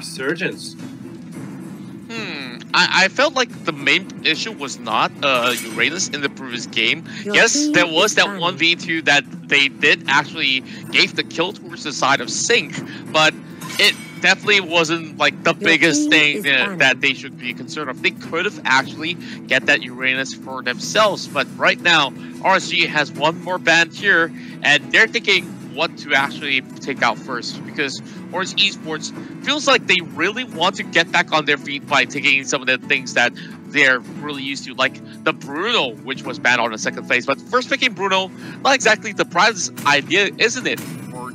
Resurgence. I felt like the main issue was not Uranus in the previous game. Yes, there was that 1v2 that they did actually gave the kill towards the side of Sync, but it definitely wasn't like the biggest thing that they should be concerned of. They could have actually get that Uranus for themselves, but right now RSG has one more ban here, and they're thinking what to actually take out first, because Orange Esports feels like they really want to get back on their feet by taking some of the things that they're really used to, like the Bruno, which was banned on the second phase. But first picking Bruno, not exactly the prize idea, isn't it? Or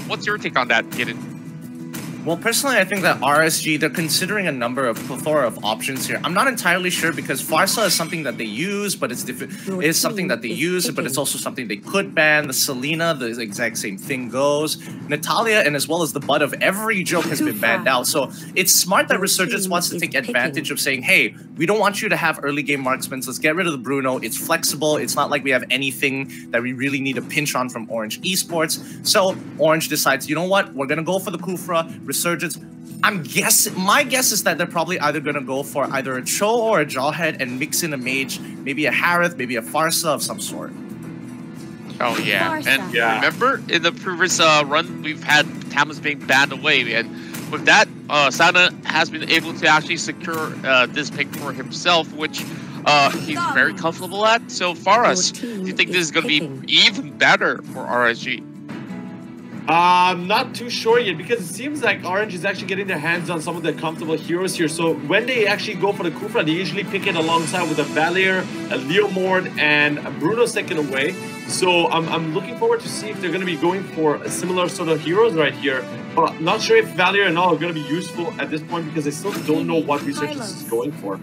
what's your take on that, Gideon? Well, personally, I think that RSG, they're considering a plethora of options here. I'm not entirely sure, because Farsa is something that they use, but it's something that they use, but it's also something they could ban. The Selena, the exact same thing goes. Natalia, and as well as the butt of every joke has been banned out. So it's smart that Resurgence wants to take advantage of saying, hey, we don't want you to have early game marksmen. Let's get rid of the Bruno. It's flexible. It's not like we have anything that we really need to pinch on from Orange Esports. So Orange decides, you know what? We're going to go for the Kufra. Resurgence, my guess is that they're probably either going to go for either a Cho or a Jawhead and mix in a mage, maybe a Harith, maybe a Farsa of some sort. Oh yeah, and remember in the previous run we've had Tamas being banned away, and with that, Sana has been able to actually secure this pick for himself, which he's very comfortable at. So Faras, do you think this is going to be even better for RSG? I'm not too sure yet, because it seems like Orange is actually getting their hands on some of the comfortable heroes here. So when they actually go for the Kufra, they usually pick it alongside with a Valier, a Leomord, and a Bruno second away. So I'm looking forward to see if they're going to be going for a similar sort of heroes right here. But not sure if Valier and all are going to be useful at this point, because I still don't know what Resurgence is going for.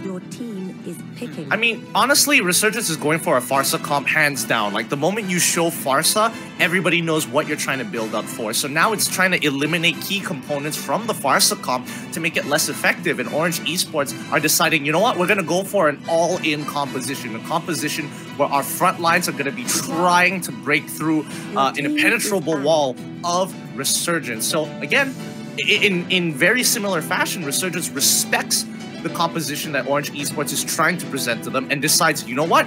Your team is picking. I mean, honestly, Resurgence is going for a Farsa comp hands down. Like, the moment you show Farsa, everybody knows what you're trying to build up for. So now it's trying to eliminate key components from the Farsa comp to make it less effective. And Orange Esports are deciding, you know what, we're going to go for an all-in composition. A composition where our front lines are going to be trying to break through an impenetrable wall of Resurgence. So again, in very similar fashion, Resurgence respects the composition that Orange Esports is trying to present to them and decides, you know what?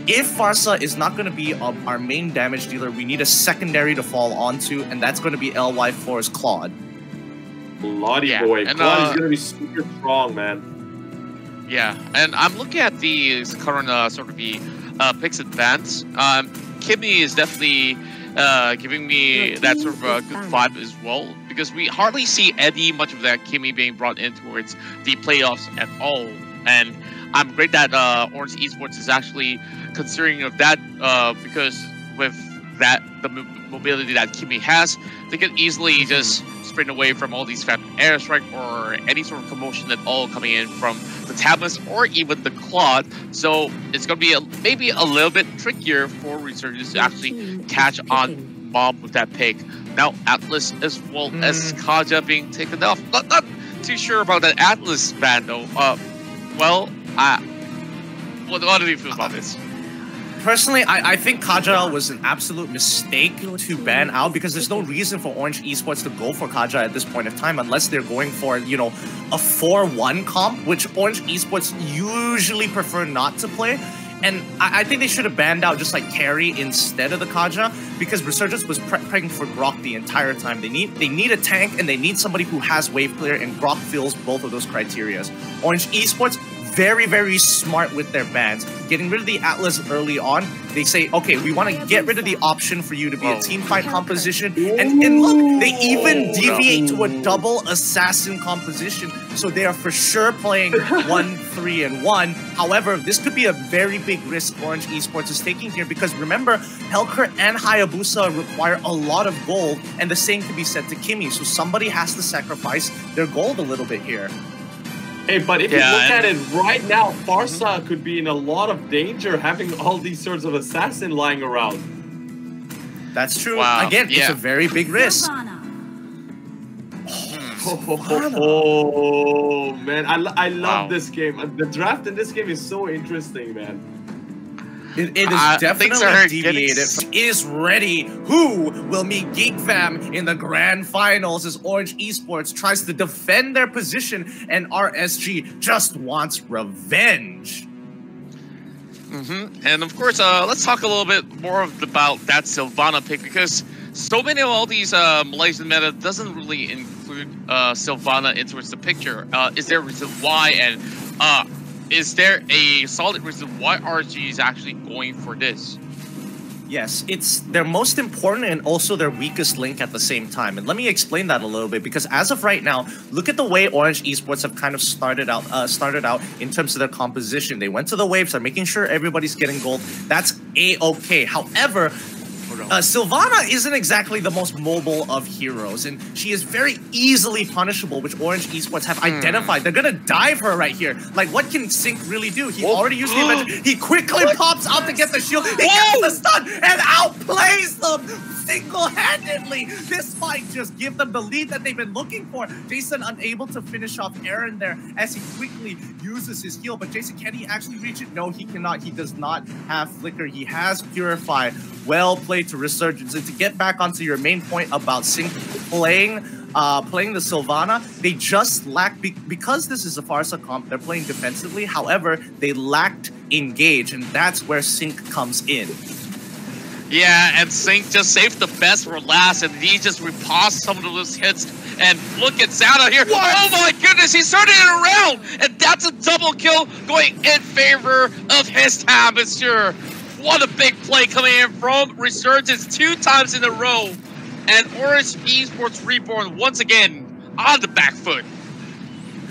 If Farsa is not going to be our main damage dealer, we need a secondary to fall onto, and that's going to be LY4's Claude. Claudie boy. And, Claude is going to be super strong, man. Yeah, and I'm looking at these current sort of the picks advance. Kimmy is definitely giving me that sort of a good vibe as well, because we hardly see much of that Kimmy being brought in towards the playoffs at all. And I'm great that Orange Esports is actually considering of that, because with that, the mobility that Kimmy has, they can easily just sprint away from all these Phantom Airstrike or any sort of commotion at all coming in from the Tabas or even the Claude. So it's going to be maybe a little bit trickier for Resurgence to actually catch on Bomb with that pick. Now Atlas as well as Kaja being taken off. Not too sure about that Atlas ban though. What do you feel about this? Personally, I think Kaja was an absolute mistake to ban out, because there's no reason for Orange Esports to go for Kaja at this point of time unless they're going for, you know, a 4-1 comp, which Orange Esports usually prefer not to play. And I think they should have banned out just like Carry instead of the Kaja, because Resurgence was prepping for Grok the entire time. They need a tank, and they need somebody who has wave clear, and Grok fills both of those criteria. Orange Esports, very, very smart with their bans. Getting rid of the Atlas early on, they say, okay, we want to get rid of the option for you to be a team fight composition. And look, they even deviate to a double assassin composition. So they are for sure playing 1-3-1. However, this could be a very big risk Orange Esports is taking here, because remember, Helker and Hayabusa require a lot of gold, and the same can be said to Kimmy. So somebody has to sacrifice their gold a little bit here. Hey, but if you look at it right now, Farsa could be in a lot of danger having all these sorts of assassin lying around. That's true. Wow. Again, it's a very big risk. Oh man, I love this game. The draft in this game is so interesting, man. It is definitely deviated. Is ready. Who will meet Geek Fam in the grand finals as Orange Esports tries to defend their position and RSG just wants revenge? And of course, let's talk a little bit more about that Sylvana pick, because so many of all these Malaysian meta doesn't really include Sylvana into the picture. Is there a reason why, and is there a solid reason why RSG is actually going for this? Yes, it's their most important and also their weakest link at the same time. And let me explain that a little bit, because as of right now, look at the way Orange Esports have kind of started out in terms of their composition. They went to the waves, are making sure everybody's getting gold. That's A-okay. However, Sylvana isn't exactly the most mobile of heroes, and she is very easily punishable, which Orange Esports have identified. They're gonna dive her right here. Like, what can Sync really do? He already used the invention. He quickly pops out to get the shield. He gets the stun and outplays them single-handedly. This might just give them the lead that they've been looking for. Jason unable to finish off Aaron there as he quickly uses his heal. But Jason, can he actually reach it? No, he cannot. He does not have Flicker. He has Purify. Well played to Resurgence. And to get back onto your main point about Sync playing the Sylvana, they just lack, because this is a Farsa comp, they're playing defensively. However, they lacked Engage, and that's where Sync comes in. Yeah, and Sync just saved the best for last, and he just repassed some of those hits. And look at Zana here. What? Oh my goodness, he's turning it around! And that's a double kill going in favor of his Monsieur. What a big play coming in from Resurgence 2 times in a row. And Orange Esports Reborn once again on the back foot.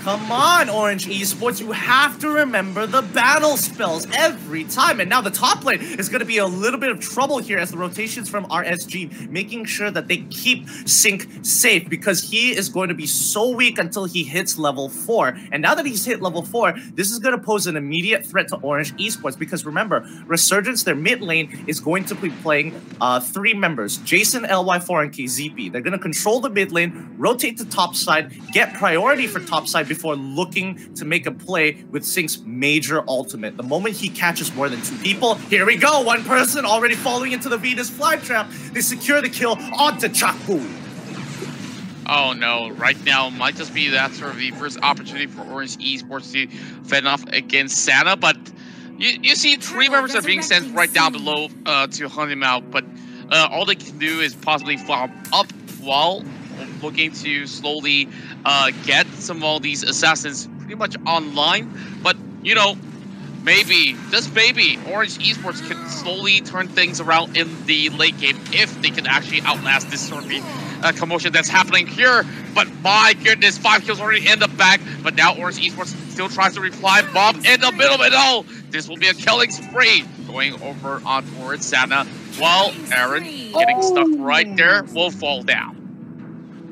Come on, Orange Esports, you have to remember the battle spells every time. And now the top lane is going to be a little bit of trouble here as the rotations from RSG, making sure that they keep Sync safe, because he is going to be so weak until he hits level 4. And now that he's hit level 4, this is going to pose an immediate threat to Orange Esports, because remember, Resurgence, their mid lane, is going to be playing 3 members, Jason, LY4, and KZP. They're going to control the mid lane, rotate to top side, get priority for top side before looking to make a play with Sync's major ultimate. The moment he catches more than 2 people, here we go, 1 person already falling into the Venus flytrap. They secure the kill onto Chaku. Oh no, right now might just be that sort of the first opportunity for Orange Esports to fend off against Santa, but you see 3 members are being sent right down below to hunt him out, but all they can do is possibly farm up while looking to slowly get some of all these assassins pretty much online. But, you know, maybe, just maybe, Orange Esports can slowly turn things around in the late game if they can actually outlast this sort of commotion that's happening here. But my goodness, 5 kills already in the bag. But now Orange Esports still tries to reply bomb in the middle of it all. This will be a killing spree going over on towards Santa, while Aaron, getting stuck right there, will fall down.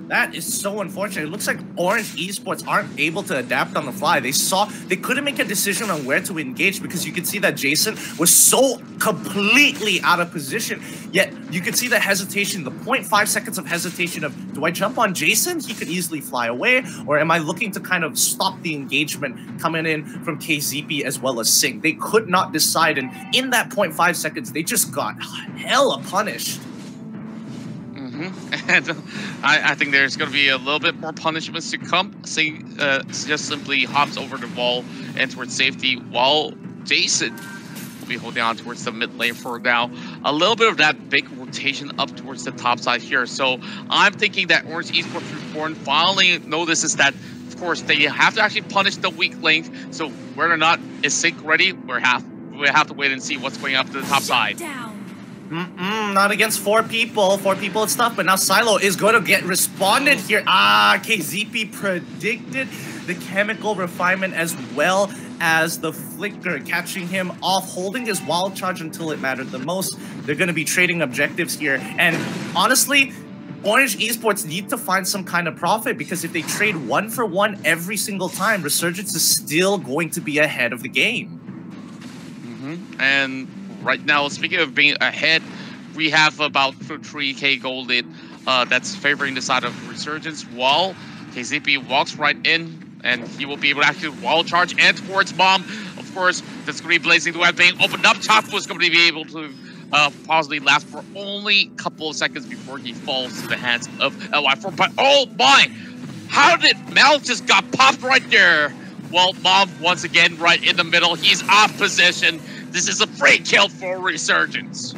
That is so unfortunate. It looks like Orange Esports aren't able to adapt on the fly. They couldn't make a decision on where to engage, because you can see that Jason was so completely out of position. Yet you can see the hesitation, the 0.5 seconds of hesitation of, do I jump on Jason? He could easily fly away, or am I looking to kind of stop the engagement coming in from KZP as well as Sync? They could not decide, and in that 0.5 seconds, they just got hella punished. And I think there's going to be a little bit more punishments to come. Sync just simply hops over the wall and towards safety, while Jason will be holding on towards the mid lane for now. A little bit of that big rotation up towards the top side here. So I'm thinking that Orange Esports Reborn finally notices that, of course, they have to actually punish the weak lane. So whether or not is Sync ready, we have to wait and see what's going up to the top side. Not against 4 people. 4 people it's tough, but now Silo is going to get responded here. KZP predicted the chemical refinement as well as the flicker, catching him off, holding his wild charge until it mattered the most. They're going to be trading objectives here. And honestly, Orange Esports need to find some kind of profit, because if they trade 1 for 1 every single time, Resurgence is still going to be ahead of the game. And right now, speaking of being ahead, we have about 3k gold that's favoring the side of Resurgence, while KZP walks right in, and he will be able to actually wall charge and towards bomb. Of course, that's going to be blazing the way being opened up. Chapu is going to be able to possibly last for only a couple of seconds before he falls to the hands of LY4. But oh my! How did Mel just got popped right there? Well, Mom, once again, right in the middle. He's off position. This is a free kill for Resurgence.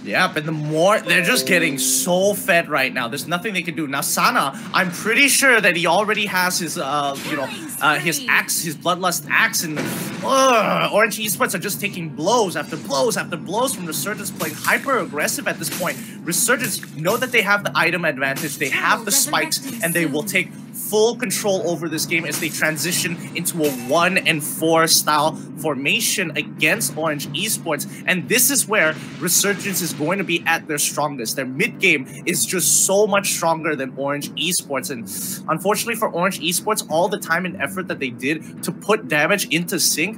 Yep, and the more they're just getting so fed right now. There's nothing they can do. Now Sana, I'm pretty sure that he already has his his axe, his bloodlust axe, and Orange Esports are just taking blows after blows after blows from Resurgence, playing hyper aggressive at this point. Resurgence know that they have the item advantage, they have the spikes, and they will take full control over this game as they transition into a 1-4 style formation against Orange Esports. And this is where Resurgence is going to be at their strongest. Their mid game is just so much stronger than Orange Esports. And unfortunately for Orange Esports, all the time and effort that they did to put damage into Sync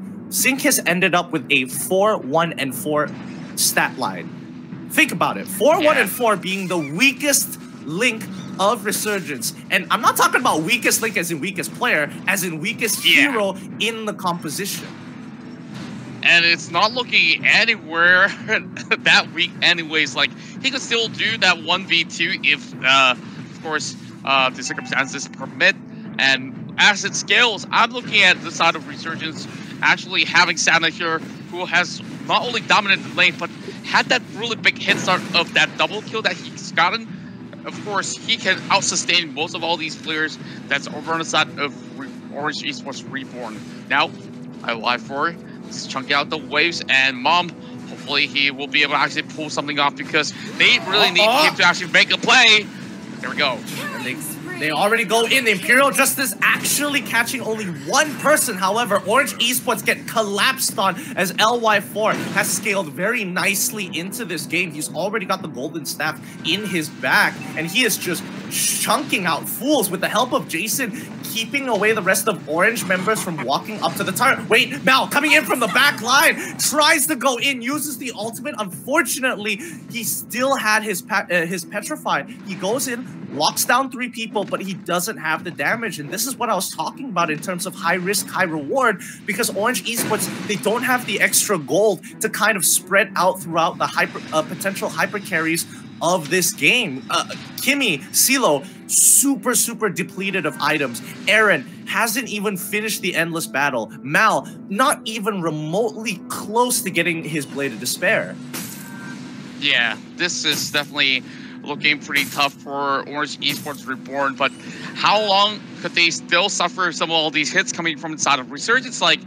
has ended up with a 4-1-4 stat line. Think about it. 4-1-4 being the weakest link of Resurgence. And I'm not talking about weakest link as in weakest player, as in weakest hero in the composition. And it's not looking anywhere that weak anyways. Like, he could still do that 1v2 if, of course, the circumstances permit. And as it scales, I'm looking at the side of Resurgence actually having Sana here, who has not only dominated the lane, but had that really big hit start of that double kill that he's gotten. Of course, he can out-sustain most of all these players that's over on the side of Orange Esports Reborn. Now, LY4 is chunking out the waves, and Mom, hopefully he will be able to actually pull something off because they really need him to actually make a play. There we go. And they already go in. The Imperial Justice actually catching only one person. However, Orange Esports get collapsed on as LY4 has scaled very nicely into this game. He's already got the golden staff in his back, and he is just chunking out fools with the help of Jason, keeping away the rest of Orange members from walking up to the turret. Wait, Mal coming in from the back line, tries to go in, uses the ultimate. Unfortunately, he still had his petrify. He goes in, locks down 3 people, but he doesn't have the damage. And this is what I was talking about in terms of high risk, high reward, because Orange Esports, they don't have the extra gold to kind of spread out throughout the potential hyper carries of this game. Kimmy, CeeLo, super depleted of items. Aaron hasn't even finished the endless battle. Mal, not even remotely close to getting his Blade of Despair. Yeah, this is definitely looking pretty tough for Orange Esports Reborn, but how long could they still suffer some of all these hits coming from inside of Resurgence? Like,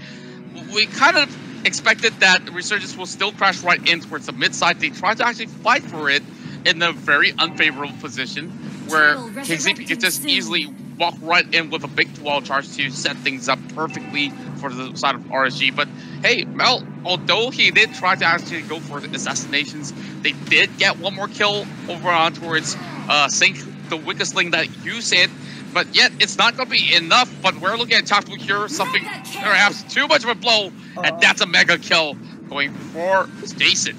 we kind of expected that Resurgence will still crash right in towards the mid side. They tried to actually fight for it in a very unfavorable position where KZP could just easily walk right in with a big wall charge to set things up perfectly for the side of RSG. But hey, Mel, although he did try to actually go for the assassinations, they did get one more kill over on towards Sync, the weakest link that you said. But yet, it's not going to be enough. But we're looking at Chapu here, something perhaps too much of a blow, and that's a mega kill going for Jason.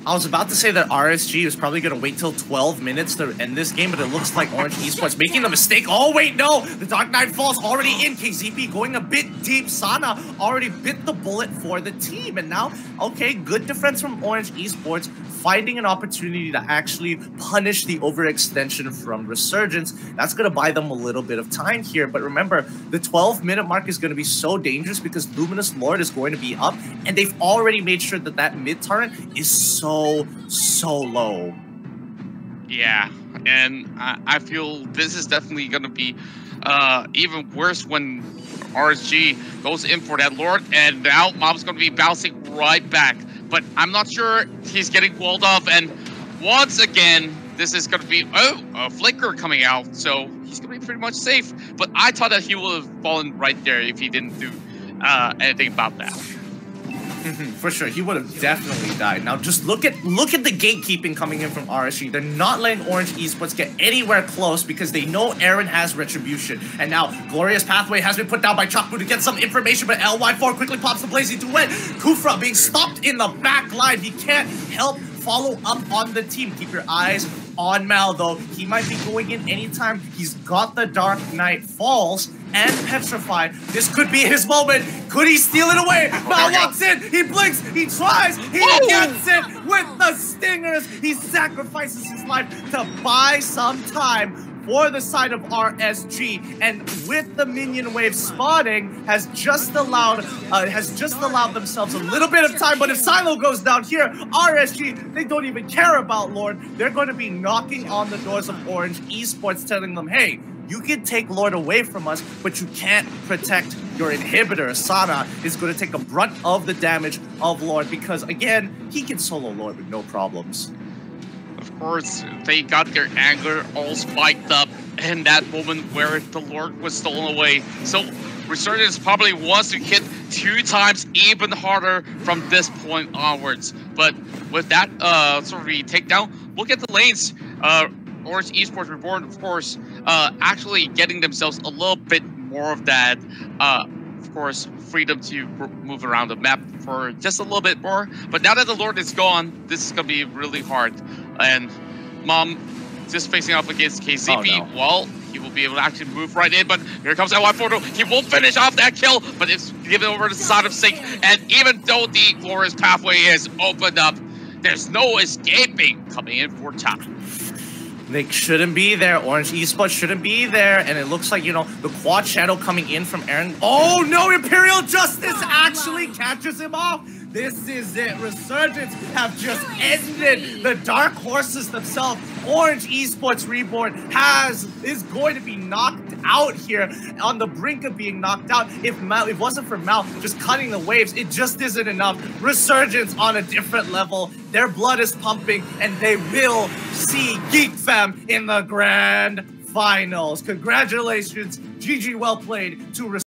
I was about to say that RSG is probably going to wait till 12 minutes to end this game, but it looks like Orange Esports making the mistake. Oh, wait, no! The Dark Knight Falls already in. KZP going a bit deep. Sana already bit the bullet for the team. And now, okay, good defense from Orange Esports, finding an opportunity to actually punish the overextension from Resurgence. That's going to buy them a little bit of time here. But remember, the 12-minute mark is going to be so dangerous because Luminous Lord is going to be up, and they've already made sure that that mid-turret is so low. Yeah, and I feel this is definitely going to be even worse when RSG goes in for that Lord, and now Mom's going to be bouncing right back. But I'm not sure he's getting walled off, and once again, this is going to be, a flicker coming out, so he's going to be pretty much safe. But I thought that he would have fallen right there if he didn't do anything about that. For sure, he would have definitely died. Now, just look at the gatekeeping coming in from RSG. They're not letting Orange Esports get anywhere close because they know Aaron has Retribution. And now, Glorious Pathway has been put down by Chapu to get some information, but LY4 quickly pops the Blazing Duet. Kufra being stopped in the back line. He can't help follow up on the team. Keep your eyes on Mal, though. He might be going in anytime. He's got the Dark Knight Falls and Petrified. This could be his moment. Could he steal it away? Mal walks in. He blinks. He tries. He gets it with the stingers. He sacrifices his life to buy some time for the side of RSG, and with the minion wave spawning, has just allowed themselves a little bit of time. But if Silo goes down here, RSG, they don't even care about Lord. They're going to be knocking on the doors of Orange Esports, telling them, hey, you can take Lord away from us, but you can't protect your inhibitor. Sana is going to take the brunt of the damage of Lord because, again, he can solo Lord with no problems. Of course, they got their anger all spiked up in that moment where the Lord was stolen away. So Resurgence probably wants to hit 2 times even harder from this point onwards. But with that sort of takedown, look at the lanes. Orange Esports Reborn, of course, actually getting themselves a little bit more of that, of course, freedom to move around the map for just a little bit more. But now that the Lord is gone, this is going to be really hard. And Mom just facing off against KCP. Oh, no. Well, he will be able to actually move right in, but here comes that one photo. He will finish off that kill, but it's given over to Son of Sync. And even though the glorious pathway is opened up, there's no escaping coming in for top. They shouldn't be there. Orange Esports shouldn't be there. And it looks like, you know, the quad shadow coming in from Aaron. Oh, no! Imperial Justice actually catches him off. This is it. Resurgence have just ended the Dark Horses themselves. Orange Esports Reborn is going to be knocked out here, on the brink of being knocked out. If it wasn't for Mal just cutting the waves, it just isn't enough. Resurgence on a different level. Their blood is pumping, and they will see Geek Fam in the grand finals. Congratulations. GG, well played to Resurgence.